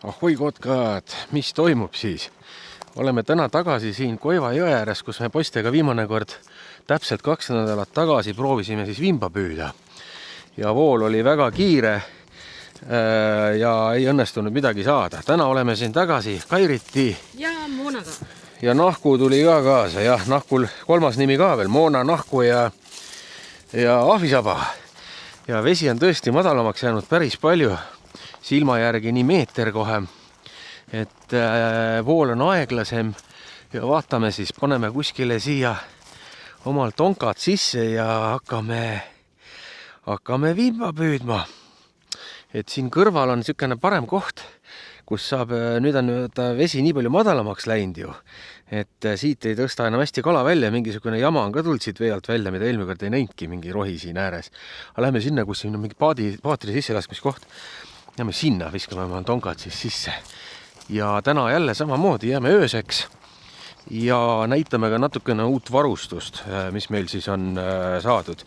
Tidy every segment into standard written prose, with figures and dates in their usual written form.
Ahoi kotkad, mis toimub siis? Oleme täna tagasi siin Koiva jõe ääres, kus me poistega viimane kord täpselt 2 nädalat tagasi proovisime siis vimba püüda. Ja vool oli väga kiire ja ei õnnestunud midagi saada. Täna oleme siin tagasi Kairiti. Ja Moonaga. Ja Nahku tuli ka kaasa. Ja Nahkul 3. nimi ka veel. Moona, Nahku ja Ahvisaba. Ja vesi on tõesti madalamaks jäänud päris palju. Silma järgi nii meeter kohe, et vool on aeglasem ja vaatame siis, paneme kuskile siia omal tonkad sisse ja hakkame vimba püüdma. Et siin kõrval on niisugune parem koht, kus saab, nüüd on vesi nii palju madalamaks läinud ju, et siit ei tõsta enam hästi kala välja, mingisugune jama on ka tulnud siit vee alt välja, mida eelmine kord ei näinudki, mingi rohi siin ääres. Aga lähme sinna, kus siin on mingi paatri sisselaskmiskoht. Jääme sinna, viskame oma tonkad siis sisse. Ja täna jälle samamoodi jääme ööseks ja näitame ka natukene uut varustust, mis meil siis on saadud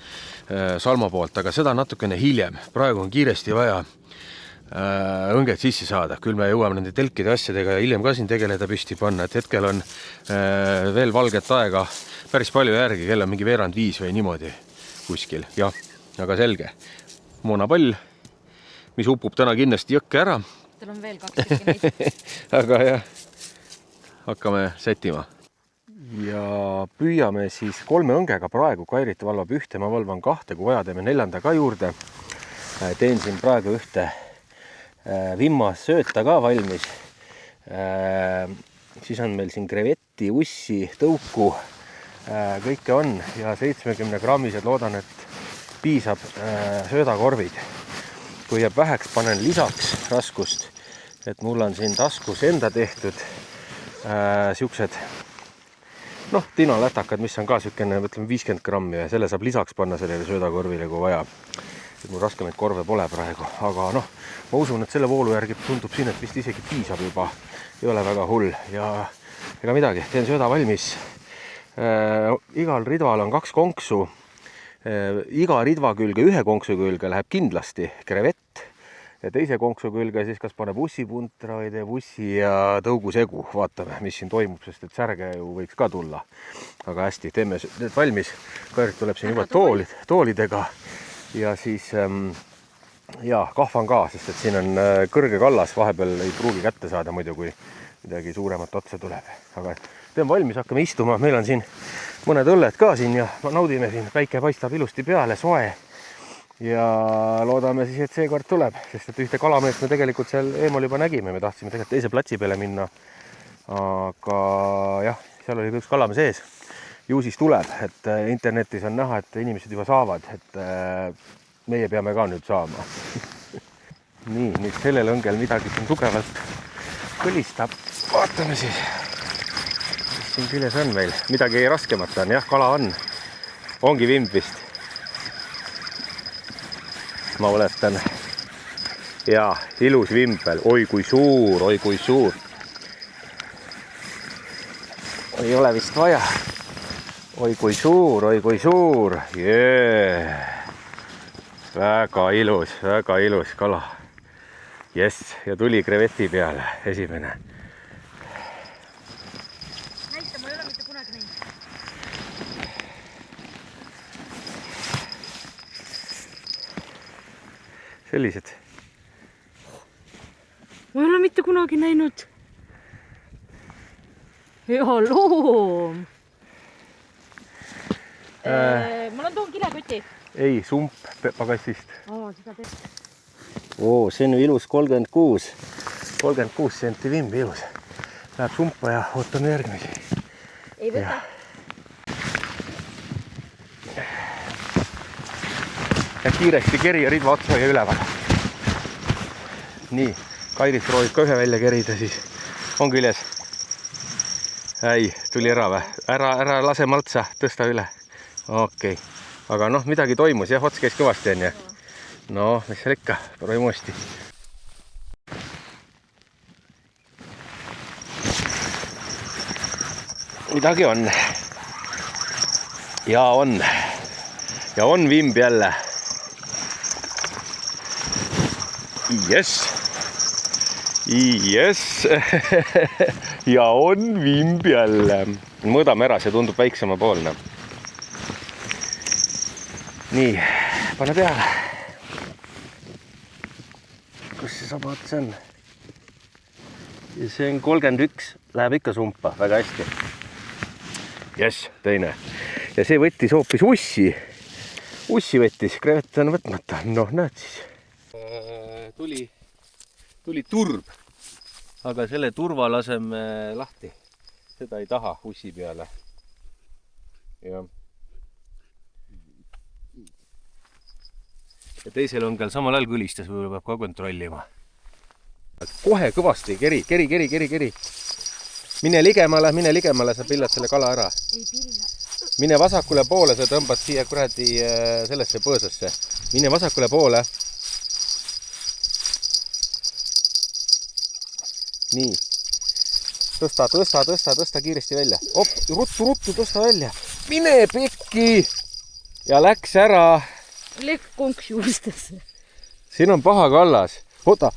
Salmo poolt, aga seda natukene hiljem. Praegu on kiiresti vaja õnged sisse saada. Küll me jõuame nende telkide asjadega ja hiljem ka siin tegeleda püsti panna, et hetkel on veel valget aega päris palju järgi, kell on mingi 4:45 või niimoodi kuskil. Jah, aga selge. Moonapall, mis upub täna kindlasti jõkke ära. Teil on veel 2 tükki neid. Aga jah, hakkame sättima. Ja püüame siis 3 õngega praegu. Kairit valvab 1, ma valvan 2, kui vaja teeme 4 ka juurde. Teen siin praegu 1 vimmas sööta ka valmis. Siis on meil siin krevetti, ussi, tõuku. Kõike on ja 70 grammised loodan, et piisab söödakorvid. Kui jääb väheks, panen lisaks raskust, et mul on siin taskus enda tehtud siuksed tinalätakad, mis on ka siukene, ütleme 50 grammi ja selle saab lisaks panna sellele söödakorvile, kui vaja. Et mul raskemaid korve pole praegu, aga ma usun, et selle voolu järgi tundub siin, et vist isegi piisab juba. Ei ole väga hull ja ega midagi, teen sööda valmis. Igal ridval on 2 konksu. Iga ridva külge, 1 konksu külge läheb kindlasti krevett ja teise konksu külge siis kas paneb ussipuntra või teeb ussi ja tõugusegu. Vaatame, mis siin toimub, sest et särge ju võiks ka tulla. Aga hästi, teeme need valmis. Kairit tuleb siin juba toolidega ja siis kahvan ka, sest et siin on kõrge kallas. Vahepeal ei pruugi kätte saada muidu, kui midagi suuremat otsa tuleb. Aga teen valmis, hakkame istuma. Meil on siin mõned õlled ka siin ja naudime siin. Päike paistab ilusti peale, soe. Ja loodame siis, et see kord tuleb, sest et 1 kalameest me tegelikult seal eemal juba nägime. Me tahtsime tegelikult teise platsi peale minna. Aga jah, seal oli üks kalamees ees. Ju siis tuleb, et internetis on näha, et inimesed juba saavad, et meie peame ka nüüd saama. Nii, nüüd sellel õngel midagi siin tugevalt kõlistab. Vaatame siis. Siin küljes on meil. Midagi raskemat on, jah, kala on. Ongi vimb vist. Ma oletan. Jaa, ilus vimbel. Oi kui suur, oi kui suur. Ei ole vist vaja. Oi kui suur, oi kui suur. Jee. Väga ilus kala. Jess, ja tuli kreveti peale, esimene. Sellised. Ma ei ole mitte kunagi näinud. Hea loom. Mul on toon kilekoti. Ei, sump pagassist. Seda teeb. See on ilus 36 senti vimb ilus. Läheb sumpa ja ootame järgmisi. Ei võta. Ja kiiresti keri ja ridva otsa ja üleval. Nii, Kairit proovib ka 1 välja kerida, siis on küljes. Ei, tuli ära või? Ära lase maltsa, tõsta üle. Okei. Aga midagi toimus, jah, ots käis kõvasti on ja. Mis seal ikka, proovime uuesti. Midagi on. Ja on vimb jälle. Jess. Yes. Ja on vimb jälle. Mõõdame ära, see tundub väiksema poolne. Nii, pane peale. Kus see saba ots on? Ja see on 31, läheb ikka sumpa, väga hästi. Yes, teine. Ja see võttis hoopis ussi. Ussi võttis, krevet on võtmata. Noh, näed siis. Tuli turb, aga selle turva laseme lahti. Seda ei taha ussi peale. Ja teisel on ka samal ajal kõlistas, võib-olla peab ka kontrollima. Kohe kõvasti, keri. Mine ligemale, sa pillad selle kala ära. Ei pilla. Mine vasakule poole, sa tõmbad siia kuradi sellesse põõsasse. Mine vasakule poole. Nii. Tõsta kiiresti välja. Ruttu, tõsta välja. Mine pekki! Ja läks ära. Lekk konks juustesse. Siin on paha kallas. Oota.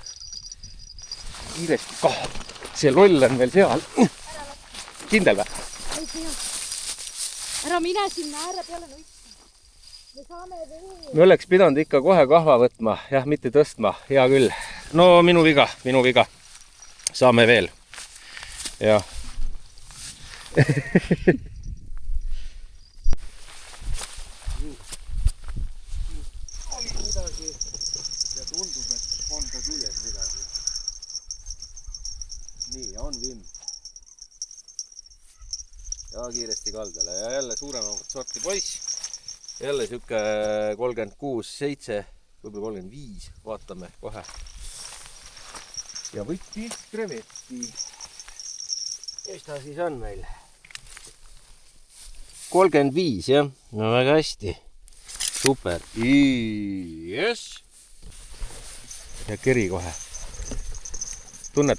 Kiiresti. See loll on veel seal. Kindel või? Ei tea. Ära mine sinna ääre peale nuitma. Me saame veel. Me oleks pidanud ikka kohe kahva võtma. Jah, mitte tõstma. Hea küll. No minu viga. Saame veel. Jah. Oli midagi. Ja tundub, et on ka küljes midagi. Nii, on vimm. Ja kiiresti kaldale. Ja jälle suuremat sorti poiss. Jälle siuke 36, 7, võib-olla 35. Vaatame kohe. Ja võttis krevetti. Mis ta siis on meil? 35, jah? No väga hästi. Super. Yes. Ja keri kohe. Tunned?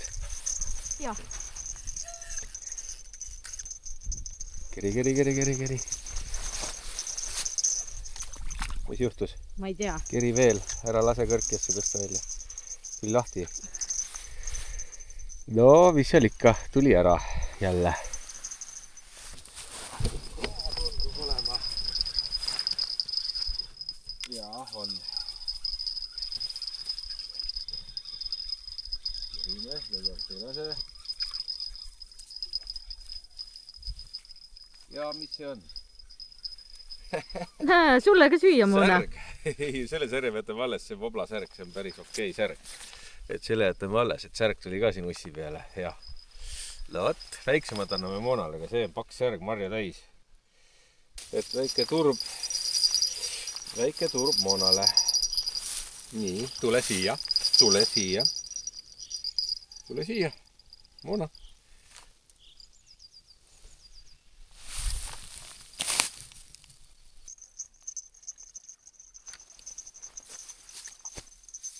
Jah. Keri. Mis juhtus? Ma ei tea. Keri veel. Ära lase kõrkjesse tõsta välja. Tuli lahti. No, mis seal ikka? Tuli ära jälle. Tundub olema. Ja, on. Kerime, lõigast ei lase. Ja, mis see on? Sulle ka süüa muuna. Särg. Ei, selle särg jätame alles, see vobla särg, see on päris okei särg. Et selle jätame alles, et särg tuli ka siin ussi peale. Ja. Lõot, väiksemad anname moonale, aga see on paks särg, marja täis. Et väike turb moonale. Nii, tule siia. Moona.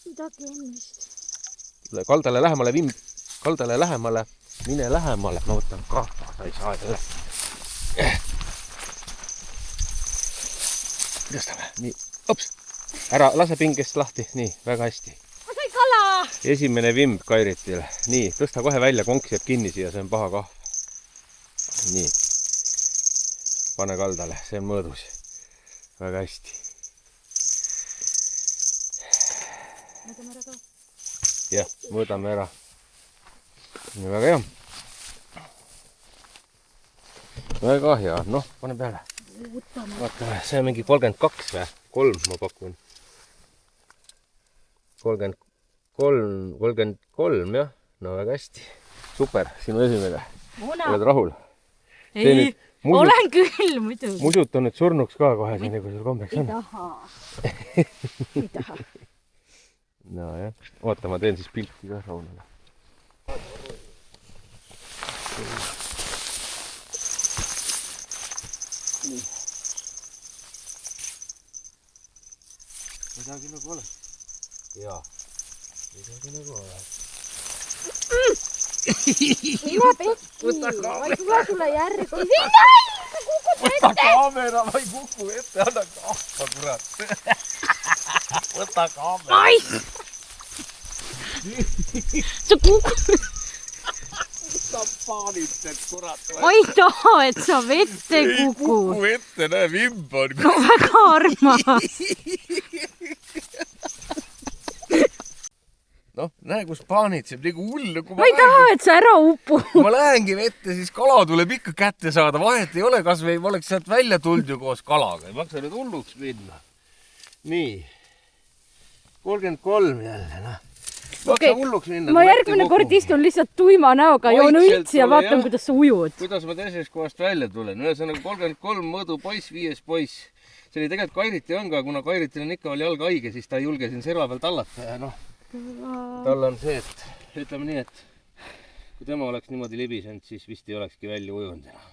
Midagi on vist. Kaldale lähemale, Vimm. Kaldale lähemale. Mine lähemale. Ma võtan kahva. Ta ei saa jälle. Tõstame. Nii. Ops. Ära lase pingest lahti. Nii, väga hästi. Ma sai kala! Esimene vimb Kairitil. Nii, tõsta kohe välja. Konks jääb kinni siia. See on paha kahv. Nii. Pane kaldale. See on mõõdus. Väga hästi. Jah, mõõdame ära. Väga hea. Väga hea. Noh, pane peale. Vaatame, see on mingi 32 või? 3 ma pakun. 33, jah. No väga hästi. Super, sinu esimene. Oled rahul? Ei, olen küll muidugi. Musut on nüüd surnuks ka kohe, nii kui sul kombeks on. Ei taha. No jah. Oota, ma teen siis pilti ka Raunale. Nii. Midagi nagu oleks. Jaa. Midagi nagu oleks. Mine pekki. Ma ei tule sulle järgi. Võta kaamera, ma ei kuku ette. Anna kahva, kurat. Võta kaamera. Ai! sa kukud. Sa paanitad, kurat. Ma ei taha, et sa vette kukud. Kuku ette, näe, vimb on. No väga armas. Noh, näe, kus paanitseb nagu hullu. Ma ei taha, et sa ära upu. Kui ma lähengi vette, siis kala tuleb ikka kätte saada. Vahet ei ole, kas või ma oleks sealt välja tulnud ju koos kalaga. Ei maksa nüüd hulluks minna. Nii. 33 jälle, noh. Okay. Ma järgmine kord istun lihtsalt tuima näoga, joon õitsi ja vaatan, kuidas sa ujud. Kuidas ma teisest kohast välja tulen? Ühesõnaga 33 mõõdu poiss, 5 poiss. See oli tegelikult Kairiti on ka, kuna Kairitil on ikka veel jalg haige, siis ta ei julge siin serva peal tallata ja noh. Tal on see, et ütleme nii, et kui tema oleks niimoodi libisenud, siis vist ei olekski välja ujunud enam.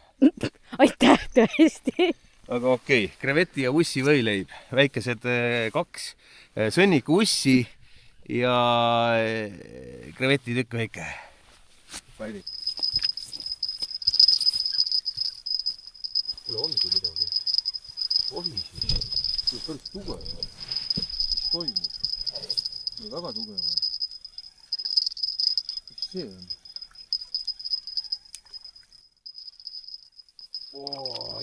Aitäh, tõesti. Aga okei, kreveti ja ussi võileib. Väikesed 2 sõnniku ussi ja kreveti tükk väike. Kairi. Kuule, ongi midagi. Ohi siis. See on päris tugev. Mis toimub? See on väga tugev. Mis see on?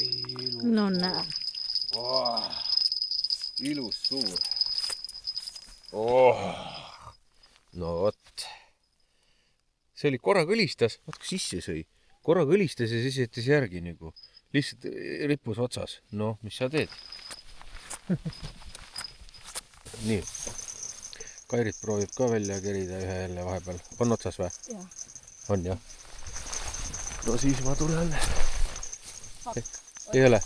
Ilus. No näe. Ilus suur. No vot. See oli korra kõlistas, vaat kui sisse sõi. Korra kõlistas ja siis jättis järgi nagu. Lihtsalt rippus otsas. No, mis sa teed? Nii. Kairit proovib ka välja kerida ühe jälle vahepeal. On otsas või? Jah. On jah. No siis ma tulen. Ei ole?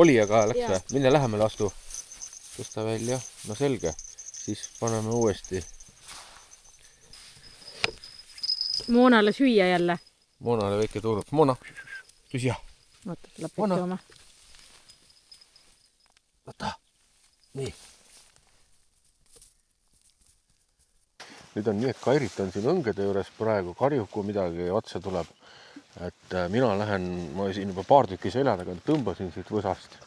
Oli aga läks või? Mine lähemale astu. Tõsta välja. No selge. Siis paneme uuesti. Moonale süüa jälle. Moonale väike turb. Moona, tüsja. Oota, tuleb võtama. Võta. Nii. Nüüd on nii, et Kairit on siin õngede juures praegu. Karjub, kui midagi otsa tuleb. Et mina lähen, ma siin juba paar tükki selja taga tõmbasin siit võsast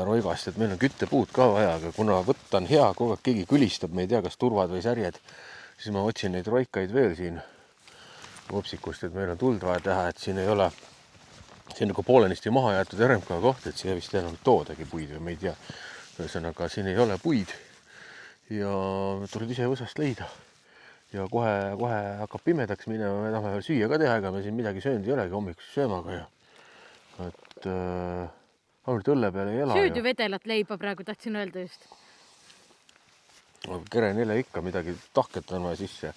roigast, et meil on küttepuud ka vaja, aga kuna võtta on hea, kogu aeg keegi külistab, me ei tea, kas turvad või särjed, siis ma otsin neid roikaid veel siin vopsikust, et meil on tuld vaja teha, et siin ei ole, see on nagu poolenisti maha jäetud RMK koht, et siia vist enam toodagi puid või me ei tea. Ühesõnaga, siin ei ole puid ja tulid ise võsast leida. Ja kohe hakkab pimedaks minema, me tahame veel süüa ka teha, ega me siin midagi söönud ei olegi hommikuks söömaga ja et ainult õlle peal ei ela. Sööd ju vedelat leiba praegu, tahtsin öelda just. Kere 4 ikka midagi tahket on vaja sisse,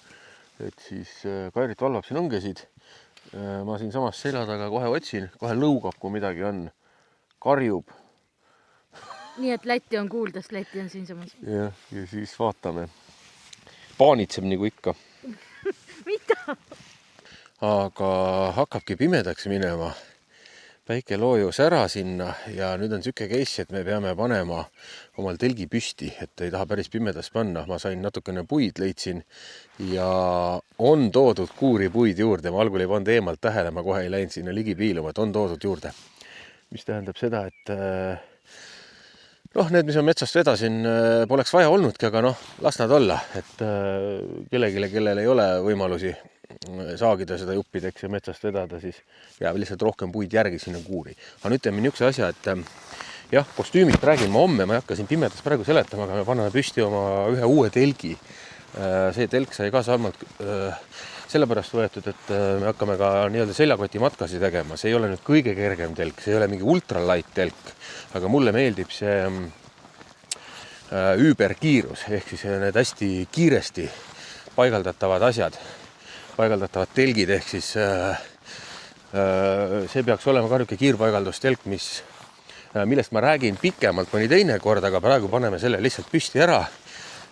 et siis Kairit valvab siin õngesid. Ma siin samas selja taga kohe otsin, kohe lõugab, kui midagi on, karjub. Nii et Läti on kuuldas, Läti on siin samas. Ja siis vaatame. Paanitseb nagu ikka. Mida? Aga hakkabki pimedaks minema. Päike loojus ära sinna ja nüüd on siuke case, et me peame panema omal telgi püsti, et ei taha päris pimedas panna. Ma sain natukene puid, leidsin ja on toodud kuuri puid juurde. Ma algul ei pannud eemalt tähele, ma kohe ei läinud sinna ligi piiluma, et on toodud juurde. Mis tähendab seda, et need, mis on metsast vedasin, poleks vaja olnudki, aga las nad olla, et kellel ei ole võimalusi saagida seda juppideks ja metsast vedada, siis jääb lihtsalt rohkem puid järgi sinna kuuri. Aga nüüd teeme niisuguse asja, et jah, kostüümist räägin ma homme, ma ei hakka siin pimedas praegu seletama, aga me paneme püsti oma ühe uue telgi. See telk sai ka sammalt sellepärast võetud, et me hakkame ka nii-öelda seljakoti matkasi tegema. See ei ole nüüd kõige kergem telk, see ei ole mingi ultralight telk, aga mulle meeldib see üüberkiirus, ehk siis need hästi kiiresti paigaldatavad asjad, paigaldatavad telgid, ehk siis see peaks olema ka niisugune kiirpaigaldustelk, millest ma räägin pikemalt mõni teine kord, aga praegu paneme selle lihtsalt püsti ära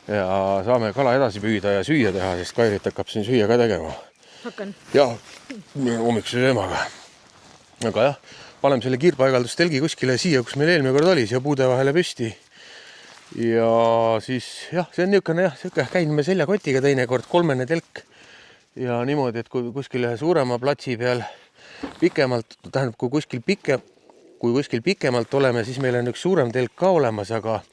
ja saame kala edasi püüda ja süüa teha, sest Kairit hakkab siin süüa ka tegema. Hakkan. Jah, hommikuse söömaga. Aga jah, paneme selle kiirpaigaldustelgi kuskile siia, kus meil eelmine kord oli, siia puude vahele püsti. Ja siis jah, see on niisugune käime seljakotiga teine kord, 3 telk. Ja niimoodi, et kui kuskil ühe suurema platsi peal pikemalt, tähendab, kui kuskil pikemalt oleme, siis meil on üks suurem telk ka olemas, aga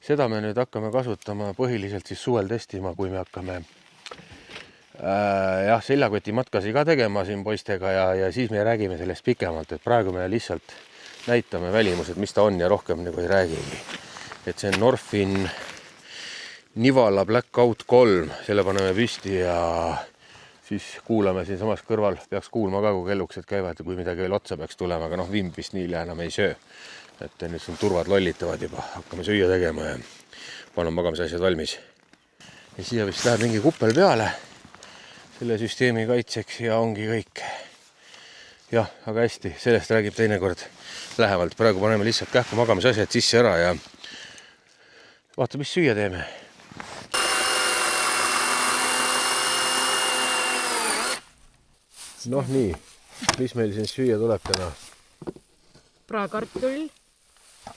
seda me nüüd hakkame kasutama põhiliselt siis suvel testima, kui me hakkame jah, seljakoti matkasi ka tegema siin poistega ja siis me räägime sellest pikemalt, et praegu me lihtsalt näitame välimused, mis ta on ja rohkem nagu ei räägigi. Et see on Norfin Nivala Blackout 3, selle paneme püsti ja siis kuulame siin samas kõrval, peaks kuulma ka, kui kelluksed käivad ja kui midagi veel otsa peaks tulema, aga noh, vimb vist nii enam ei söö. Et nüüd siin turvad lollitavad juba, hakkame süüa tegema ja paneme magamisasjad valmis. Ja siia vist läheb mingi kuppel peale selle süsteemi kaitseks ja ongi kõik. Jah, aga hästi, sellest räägib teinekord lähemalt. Praegu paneme lihtsalt kähku magamisasjad sisse ära ja vaata, mis süüa teeme. Noh nii, mis meil siin süüa tuleb täna? Praekartul.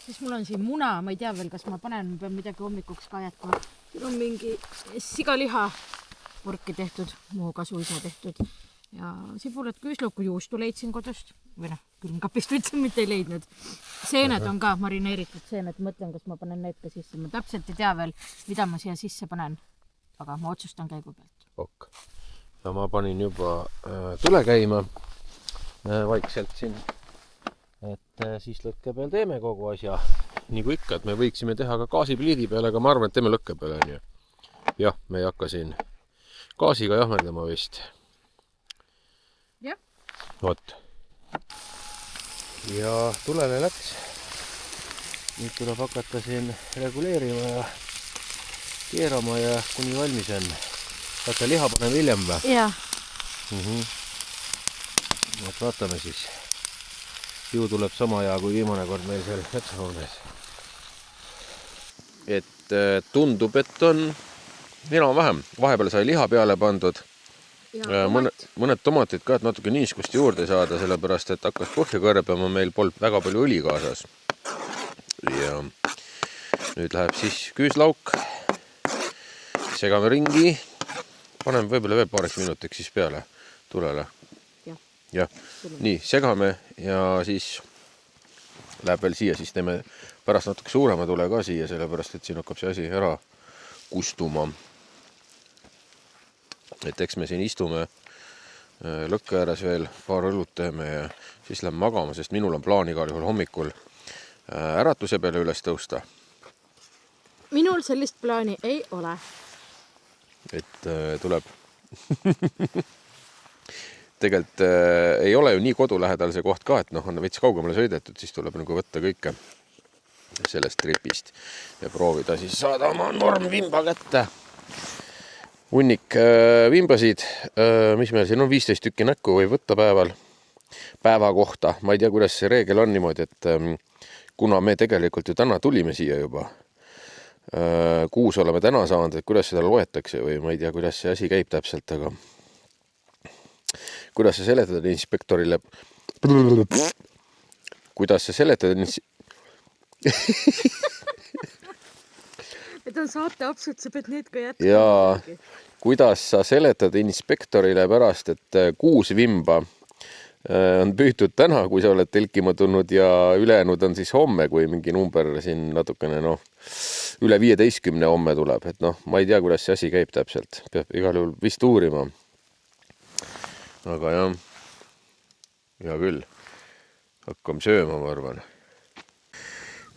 Siis mul on siin muna, ma ei tea veel, kas ma panen, pean midagi hommikuks ka jätkama. Siin on mingi sigaliha purki tehtud, muuga suisa tehtud. Ja sibulat küüslauku juustu leidsin kodust. Või noh, külmkapist võtsin, mitte ei leidnud. Seened on ka marineeritud seened. Mõtlen, kas ma panen need ka sisse. Ma täpselt ei tea veel, mida ma siia sisse panen. Aga ma otsustan käigu pealt. Ok. Ja ma panin juba tule käima vaikselt siin. Et siis lõkke peal teeme kogu asja. Nii kui ikka, et me võiksime teha ka gaasipliidi peale, aga ma arvan, et teeme lõkke peale. Nii. Jah, me ei hakka siin gaasiga jahmerdama vist. Jah. Vot. Ja tulele läks. Nüüd tuleb hakata siin reguleerima ja keerama ja kuni valmis on. Vaata, liha paneme hiljem või? Jah. Vaatame siis. Ju tuleb sama hea kui viimane kord meil seal metsahoones. Et tundub, et on enam-vähem. Vahepeal sai liha peale pandud. Mõned tomatid ka, et natuke niiskust juurde saada, sellepärast, et hakkas põhja kõrbema, meil polnud väga palju õli kaasas. Ja nüüd läheb siis küüslauk. Segame ringi. Paneme võib-olla veel paariks minutiks siis peale tulele. Jah. Nii, segame ja siis läheb veel siia, siis teeme pärast natuke suurema tule ka siia, sellepärast, et siin hakkab see asi ära kustuma. Et eks me siin istume lõkke ääres veel, paar õlut teeme ja siis läheme magama, sest minul on plaan igal juhul hommikul äratuse peale üles tõusta. Minul sellist plaani ei ole. Et tuleb tegelikult ei ole ju nii kodulähedal see koht ka, et noh, on veits kaugemale sõidetud, siis tuleb nagu võtta kõike sellest tripist ja proovida siis saada oma normvimba kätte. Hunnik vimbasid, mis meil siin on 15 tükki näkku või võtta päeva kohta. Ma ei tea, kuidas see reegel on niimoodi, et kuna me tegelikult ju täna tulime siia juba, 6 oleme täna saanud, et kuidas seda loetakse või ma ei tea, kuidas see asi käib täpselt, aga kuidas sa seletad inspektorile Et on saate absud, sa pead need ka jätkama. Ja kuidas sa seletad inspektorile pärast, et 6 vimba on püütud täna, kui sa oled telkima tulnud ja ülejäänud on siis homme, kui mingi number siin natukene üle 15 homme tuleb. Et noh, ma ei tea, kuidas see asi käib täpselt. Peab igal juhul vist uurima. Aga jah, hea küll. Hakkame sööma, ma arvan.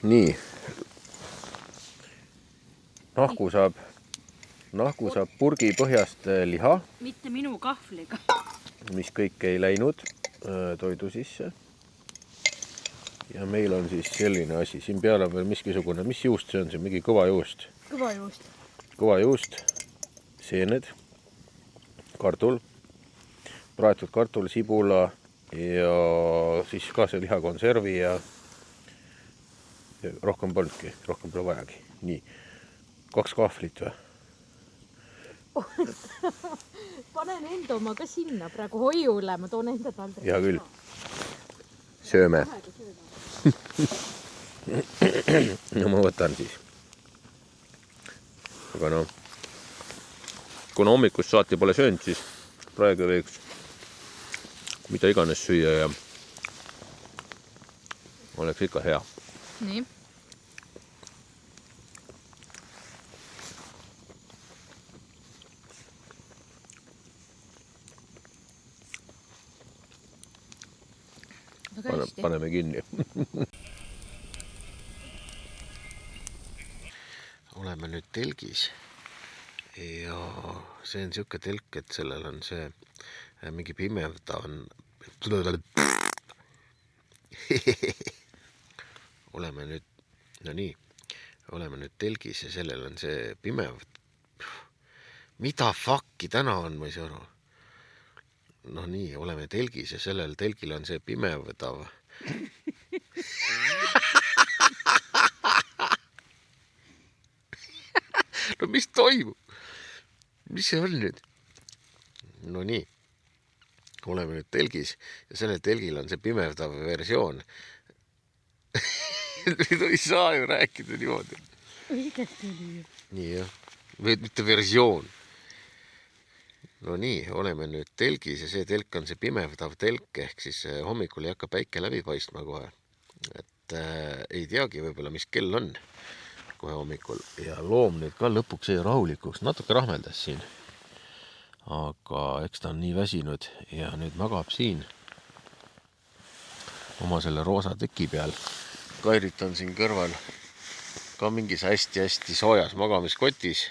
Nii. Nahku saab purgi põhjast liha. Mitte minu kahvliga. Mis kõik ei läinud toidu sisse. Ja meil on siis selline asi. Siin peal on veel miskisugune. Mis juust see on? See on mingi kõva juust. Kõva juust. Seened. Kartul. Praetud kartul, sibula ja siis ka see lihakonservi ja rohkem polnudki. Rohkem pole vajagi. Nii. 2 kahvlit või? Panen enda oma ka sinna praegu hoiule, ma toon enda taldri. Hea küll. Sööme. No ma võtan siis. Aga no, kuna hommikust saati pole söönud, siis praegu võiks mida iganes süüa ja oleks ikka hea. Nii. Väga hästi. Paneme kinni. Oleme nüüd telgis ja see on siuke telk, et sellel on see mingi pimev, ta on oleme nüüd, no nii, oleme nüüd telgis ja sellel on see pimev. Mida fuck'i täna on, ma ei saa aru. No nii, oleme telgis ja sellel telgil on see pimevdav. No mis toimub? Mis see on nüüd? No nii, oleme nüüd telgis ja sellel telgil on see pimevdav versioon. Nüüd ei saa ju rääkida niimoodi. Õigesti oli ju. Nii jah, mitte versioon. No nii, oleme nüüd telgis ja see telk on see pimevdav telk, ehk siis hommikul ei hakka päike läbi paistma kohe. Et ei teagi võib-olla, mis kell on kohe hommikul ja loom nüüd ka lõpuks jäi rahulikuks, natuke rahmeldas siin, aga eks ta on nii väsinud ja nüüd magab siin oma selle roosa teki peal. Kairit on siin kõrval ka mingis hästi-hästi soojas magamiskotis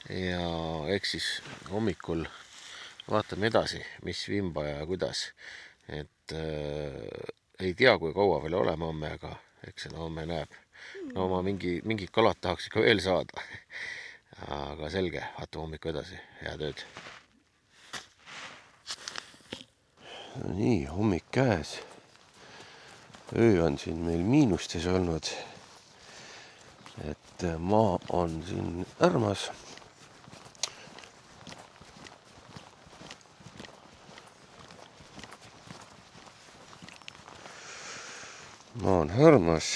ja eks siis hommikul vaatame edasi, mis vimba ja kuidas, et ei tea, kui kaua veel olema homme, aga eks seda homme näeb. No ma mingi kalad tahaks ikka veel saada. Aga selge, vaatame hommiku edasi. Head ööd. No nii, hommik käes. Öö on siin meil miinustes olnud. Et maa on siin ärmas. Maa on hõrmas.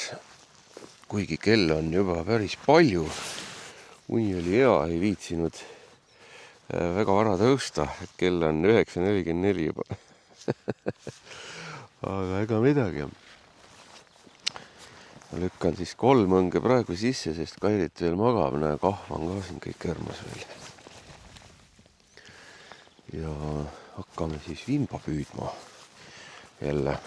Kuigi kell on juba päris palju, uni oli hea, ei viitsinud väga vara tõusta, et kell on 9:44 juba. Aga ega midagi. Ma lükkan siis 3 õnge praegu sisse, sest Kairit veel magab, näe, kahv on ka siin kõik hõrmas veel. Ja hakkame siis vimba püüdma jälle.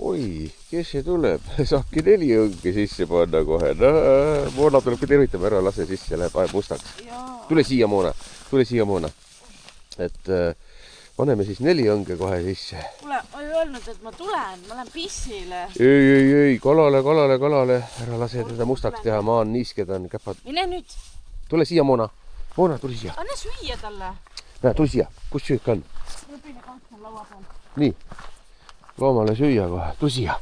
Oi, kes see tuleb? Saabki 4 õnge sisse panna kohe. No, Moona tuleb ka tervitama, ära lase sisse, läheb aeg mustaks. Tule siia, Moona. Et paneme siis 4 õnge kohe sisse. Kuule, ma ei öelnud, et ma tulen, ma lähen pissile. Ei, kalale. Ära lase teda mustaks teha, maa on niiske, ta on käpad. Mine nüüd. Tule siia, Moona, tule siia. Anna süüa talle. Näe, tule siia, kus süük on? Õpine kants on laua peal. Nii. Loomale süüa kohe. Tule siia.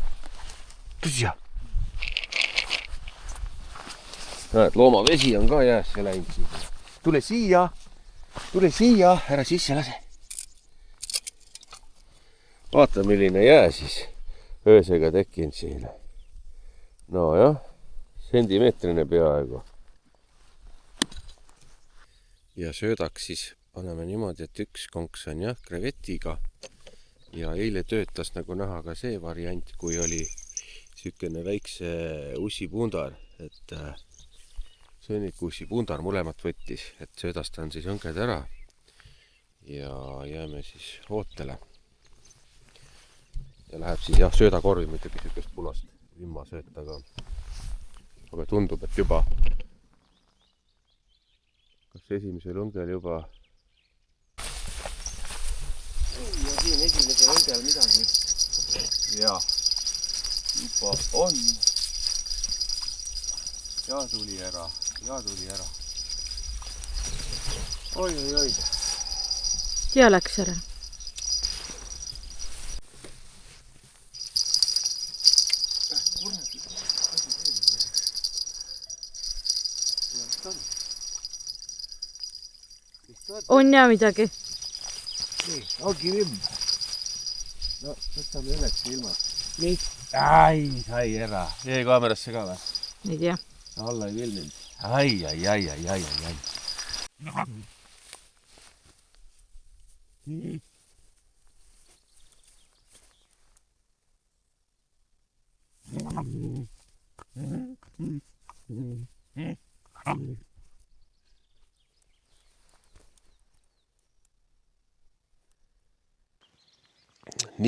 Näed, looma vesi on ka jäässe läinud siin. Tule siia, ära sisse lase. Vaata, milline jää siis öösega tekkinud siin. No jah, sentimeetrine peaaegu. Ja söödaks siis paneme niimoodi, et üks konks on jah krevetiga. Ja eile töötas nagu näha ka see variant, kui oli sükene väikse ussipundar, et sõnniku ussipundar mõlemat võttis, et söödastan siis õnged ära ja jääme siis ootele. Ja läheb siis jah söödakorvi, muidugi sükest punast vimmasööt, aga tundub, et juba kas esimesel õngel juba ja siin esimesel õngel midagi. Ja, juba on. Ja tuli ära. Oi. Ja läks ära. On ja midagi. Nii, ongi vimm. No, võtame üleks ilmast. Nii. Ai, sai ära. Jäi kaamerasse ka või? Ei tea. Alla ei vilminud. Ai.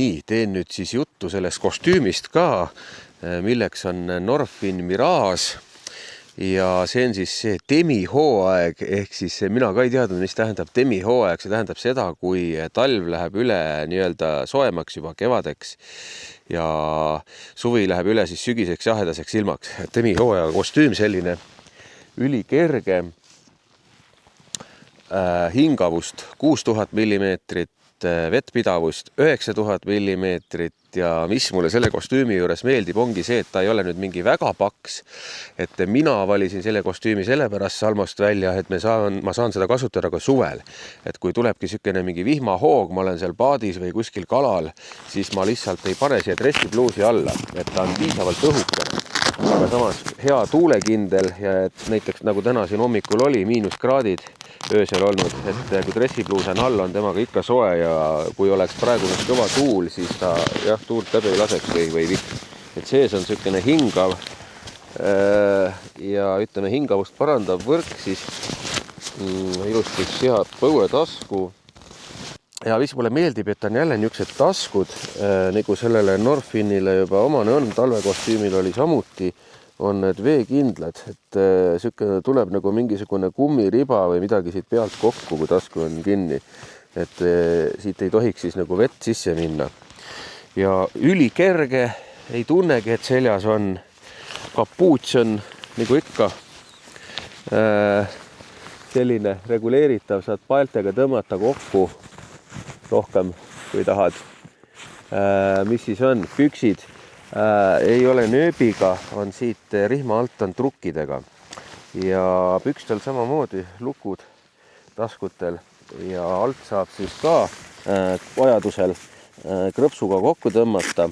Nii, teen nüüd siis juttu sellest kostüümist ka, milleks on Norfin Mirage ja see on siis see demihooaeg, ehk siis mina ka ei teadnud, mis tähendab demihooaeg, see tähendab seda, kui talv läheb üle nii-öelda soemaks juba kevadeks ja suvi läheb üle siis sügiseks jahedaseks ilmaks. Demihooaja kostüüm selline ülikerge, hingavust 6000 millimeetrit, vettpidavust 9000 millimeetrit ja mis mulle selle kostüümi juures meeldib, ongi see, et ta ei ole nüüd mingi väga paks, et mina valisin selle kostüümi sellepärast Salmost välja, et ma saan seda kasutada ka suvel, et kui tulebki sükene mingi vihmahoog, ma olen seal paadis või kuskil kalal, siis ma lihtsalt ei pane siia dressipluusi alla, et ta on piisavalt õhukene, aga samas hea tuulekindel ja et näiteks nagu täna siin hommikul oli -kraadid öösel olnud, et kui dressipluus on all, on temaga ikka soe ja kui oleks praegu nüüd kõva tuul, siis ta jah, tuult läbi ei laseks või vitt. Et sees on sükene hingav ja ütleme hingavust parandav võrk, siis ilusti üks hea põuetasku. Ja mis mulle meeldib, et on jälle niisugused taskud, nagu sellele Norfinile juba omane on, talvekostüümil oli samuti, on need veekindlad, et tuleb nagu mingisugune kummiriba või midagi siit pealt kokku, kui tasku on kinni. Et siit ei tohiks siis nagu vett sisse minna. Ja ülikerge, ei tunnegi, et seljas on kapuuts on nagu ikka selline reguleeritav, saad paeltega tõmmata kokku rohkem, kui tahad. Mis siis on? Püksid ei ole nööbiga, on siit rihma alt on trukkidega ja pükstel samamoodi lukud taskutel ja alt saab siis ka vajadusel krõpsuga kokku tõmmata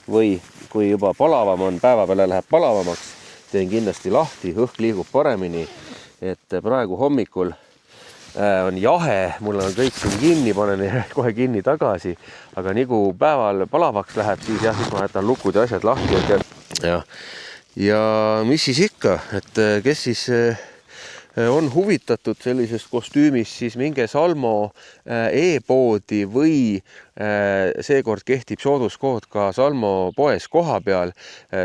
või kui juba palavam on, päeva peale läheb palavamaks, teen kindlasti lahti, õhk liigub paremini, et praegu hommikul on jahe, mul on kõik siin kinni, panen kohe kinni tagasi, aga nii kui päeval palavaks läheb, siis jah, siis ma jätan lukud ja asjad lahti. Ja mis siis ikka, et kes siis on huvitatud sellisest kostüümist, siis minge Salmo e-poodi või seekord kehtib sooduskood ka Salmo poes koha peal.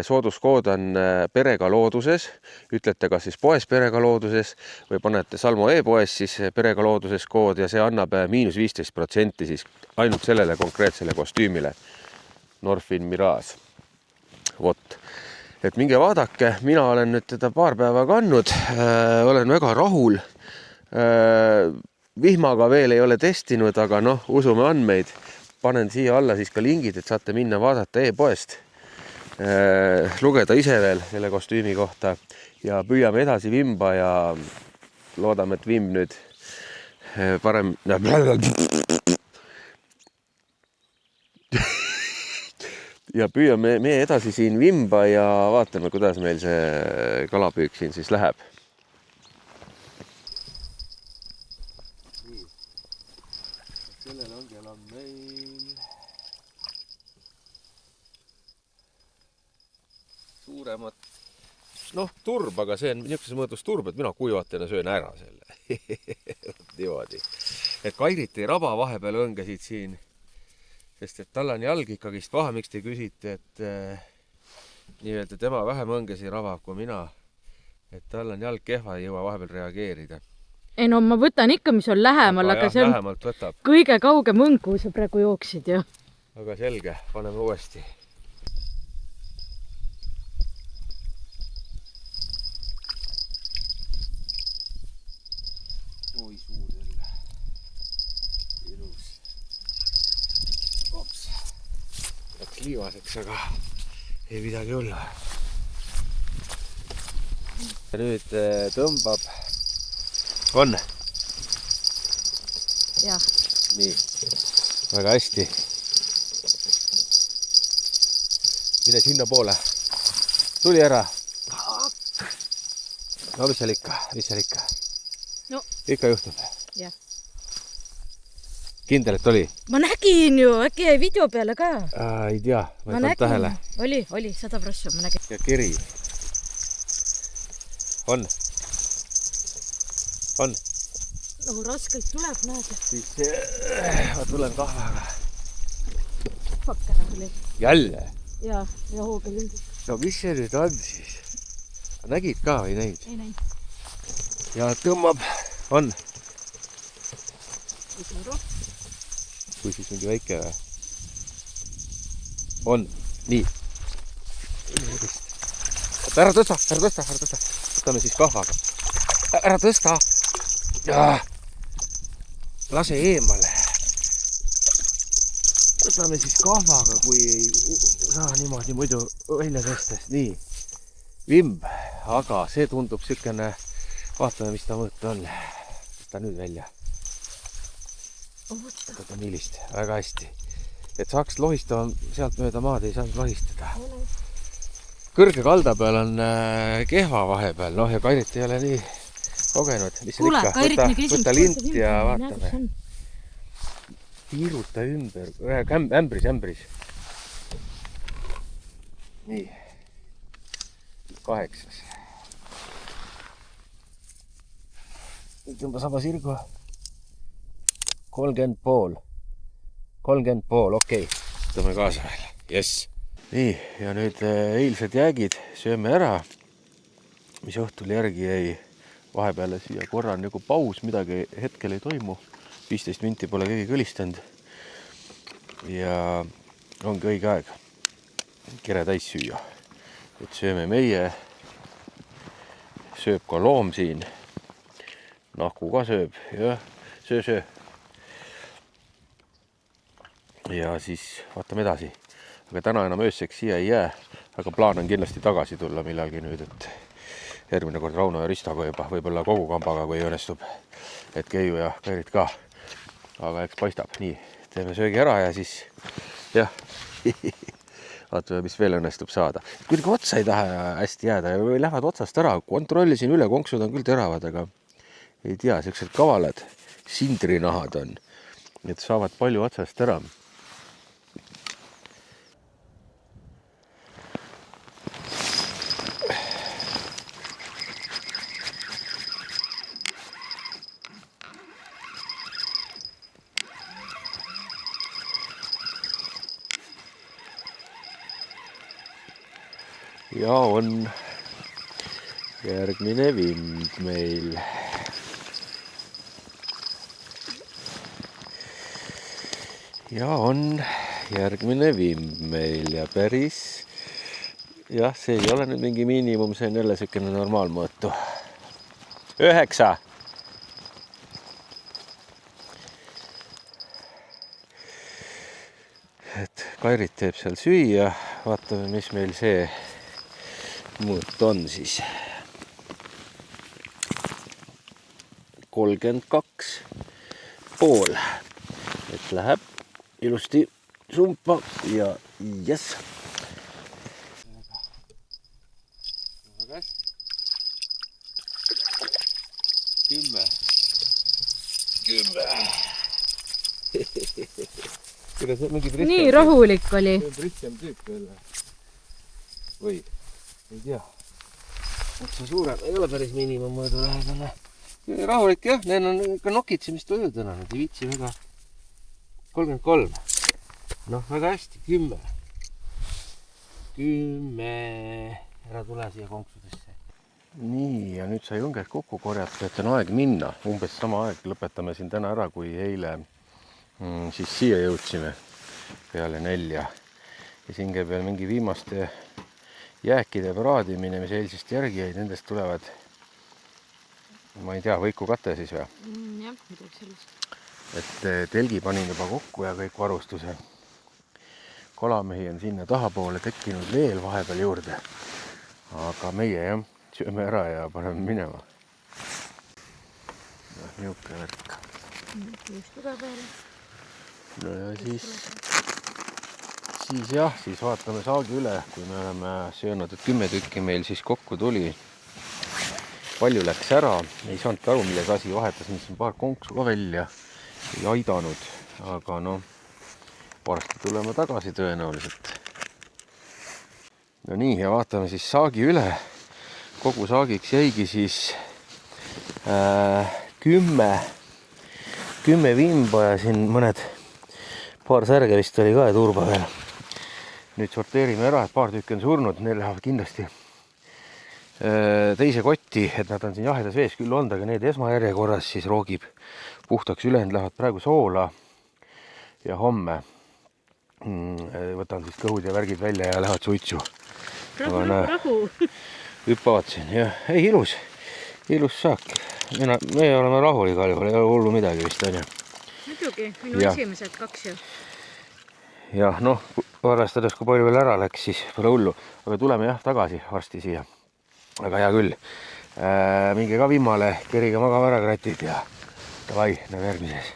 Sooduskood on perega looduses, ütlete ka siis poes perega looduses või panete Salmo e-poes siis perega looduses kood ja see annab -15% siis ainult sellele konkreetsele kostüümile. Norfin Mirage. Vot. Et minge vaadake, mina olen nüüd teda paar päeva kandnud, olen väga rahul. Vihmaga veel ei ole testinud, aga noh, usume andmeid. Panen siia alla siis ka lingid, et saate minna vaadata e-poest. Lugeda ise veel selle kostüümi kohta ja püüame edasi vimba ja loodame, et vimb nüüd parem... Ja püüame me edasi siin vimba ja vaatame, kuidas meil see kalapüük siin siis läheb. Sellel õngel on meil suuremat, noh, turb, aga see on niisuguses mõõtus turb, et mina kuivatena söön ära selle. Niimoodi. Et Kairit ei raba vahepeal õngesid siin. Sest et tal on jalg ikkagist paha, miks te küsite, et nii-öelda tema vähem õngesi rabab kui mina. Et tal on jalg kehva, ei jõua vahepeal reageerida. Ei no ma võtan ikka, mis on lähemal, aga see on kõige kaugem õng, kui sa praegu jooksid ju. Aga selge, paneme uuesti. Oi suur jälle. Ilus. Ops. Läks liivaseks, aga ei midagi olla. Ja nüüd tõmbab. On? Jah. Nii. Väga hästi. Mine sinna poole. Tuli ära. No mis seal ikka? No. Ikka juhtub. Jah. Kindel, et oli? Ma nägin ju, äkki jäi video peale ka. Ei tea, ma ei saanud tähele. Oli 100%, ma nägin. Ja kiri. On? Nagu raskelt tuleb, näed. Siis ma tulen kahvaga. vahvakene tuli. Jälle? Ja hoogelind. No mis see nüüd on siis? Nägid ka või näid? Ei näid. Ja tõmbab, on. Kui siis mingi väike või? On, nii. Ära tõsta. Võtame siis kahvaga. Ära tõsta. Lase eemale. Võtame siis kahvaga, kui ei saa niimoodi muidu välja tõstes. Nii, vimb, aga see tundub sükene, vaatame, mis ta mõõt on. Võta nüüd välja. Võta millist, väga hästi. Et saaks lohistama sealt mööda maad, ei saanud lohistada. Kõrge kalda peal on kehva vahepeal, noh ja Kairit ei ole nii kogenud. Kuule, Kairit nii võta lint ja vaatame. Piiruta ümber, ämbris. Nii, 8. Tõmba saba sirgu. 30 pool, okei. Tõmme kaasa veel, jess. Nii, ja nüüd eilsed jäägid sööme ära, mis õhtul järgi jäi. Vahepeale siia korra nagu paus, midagi hetkel ei toimu. 15 minti pole keegi kõlistanud. Ja ongi õige aeg kere täis süüa. Et sööme meie, sööb ka loom siin. Nahku ka sööb, jah, söö. Ja siis vaatame edasi. Aga täna enam ööseks siia ei jää, aga plaan on kindlasti tagasi tulla millalgi nüüd, et järgmine kord Rauno ja Ristaga juba, võib-olla kogu kambaga, kui õnnestub, et Keiu ja Kairit ka. Aga eks paistab, nii, teeme söögi ära ja siis, jah, vaatame, mis veel õnnestub saada. Kuidagi otsa ei taha hästi jääda ja lähevad otsast ära, kontrollisin üle, konksud on küll teravad, aga ei tea, sellised kavalad sindrinahad on, et saavad palju otsast ära. Ja on järgmine vind meil. Ja on järgmine vind meil ja päris, jah, see ei ole nüüd mingi miinimum, see on jälle selline normaalmõõtu. 9. Et Kairit teeb seal süüa, vaatame, mis meil see mõõt on siis. 32 pool. Et läheb ilusti sumpa ja jess. Väga hästi. 10. Kuidas mingi priskem? Nii rahulik oli. Priskem tüüp jälle. Või? Ei tea. Otsa suurem, ei ole päris miinimum mõõdu lähedale. Rahulik jah, need on ikka nokitsi, mis toju täna, need ei viitsi väga. 33. Noh, väga hästi, 10. Ära tule siia konksudesse. Nii, ja nüüd sai õnged kokku korjata, et on aeg minna. Umbes sama aeg lõpetame siin täna ära, kui eile siis siia jõudsime peale 4. Ja siin käib veel mingi viimaste jääkide praadimine, mis eilsest järgi jäid, nendest tulevad, ma ei tea, võikukate siis või? Jah, midagi sellist. Et telgi panin juba kokku ja kõik varustuse. Kalamehi on sinna tahapoole tekkinud veel vahepeal juurde. Aga meie jah, sööme ära ja paneme minema. Niuke värk. Just tuge peale. No ja siis jah, siis vaatame saagi üle, kui me oleme söönud, et 10 tükki meil siis kokku tuli. Palju läks ära, ei saanud aru, milles asi, vahetasin siin paar konksu ka välja, ei aidanud, aga noh, varsti tuleme tagasi tõenäoliselt. No nii, ja vaatame siis saagi üle. Kogu saagiks jäigi siis 10 vimba ja siin mõned paar särge vist oli ka ja turba veel. Nüüd sorteerime ära, et paar tükki on surnud, need lähevad kindlasti teise kotti, et nad on siin jahedas vees küll olnud, aga need esmajärjekorras siis roogib puhtaks, ülejäänud lähevad praegu soola ja homme võtan siis kõhud ja värgid välja ja lähevad suitsu. Rahu. Hüppavad siin, jah, ei ilus saak. Me oleme rahul igal juhul, ei ole hullu midagi vist, on ju. Muidugi, minu esimesed 2 ju. Jah, noh, arvestades, kui palju veel ära läks, siis pole hullu. Aga tuleme jah tagasi varsti siia. Aga hea küll. Minge ka vimmale, kerige magama ära kratid ja davai, näeme järgmises.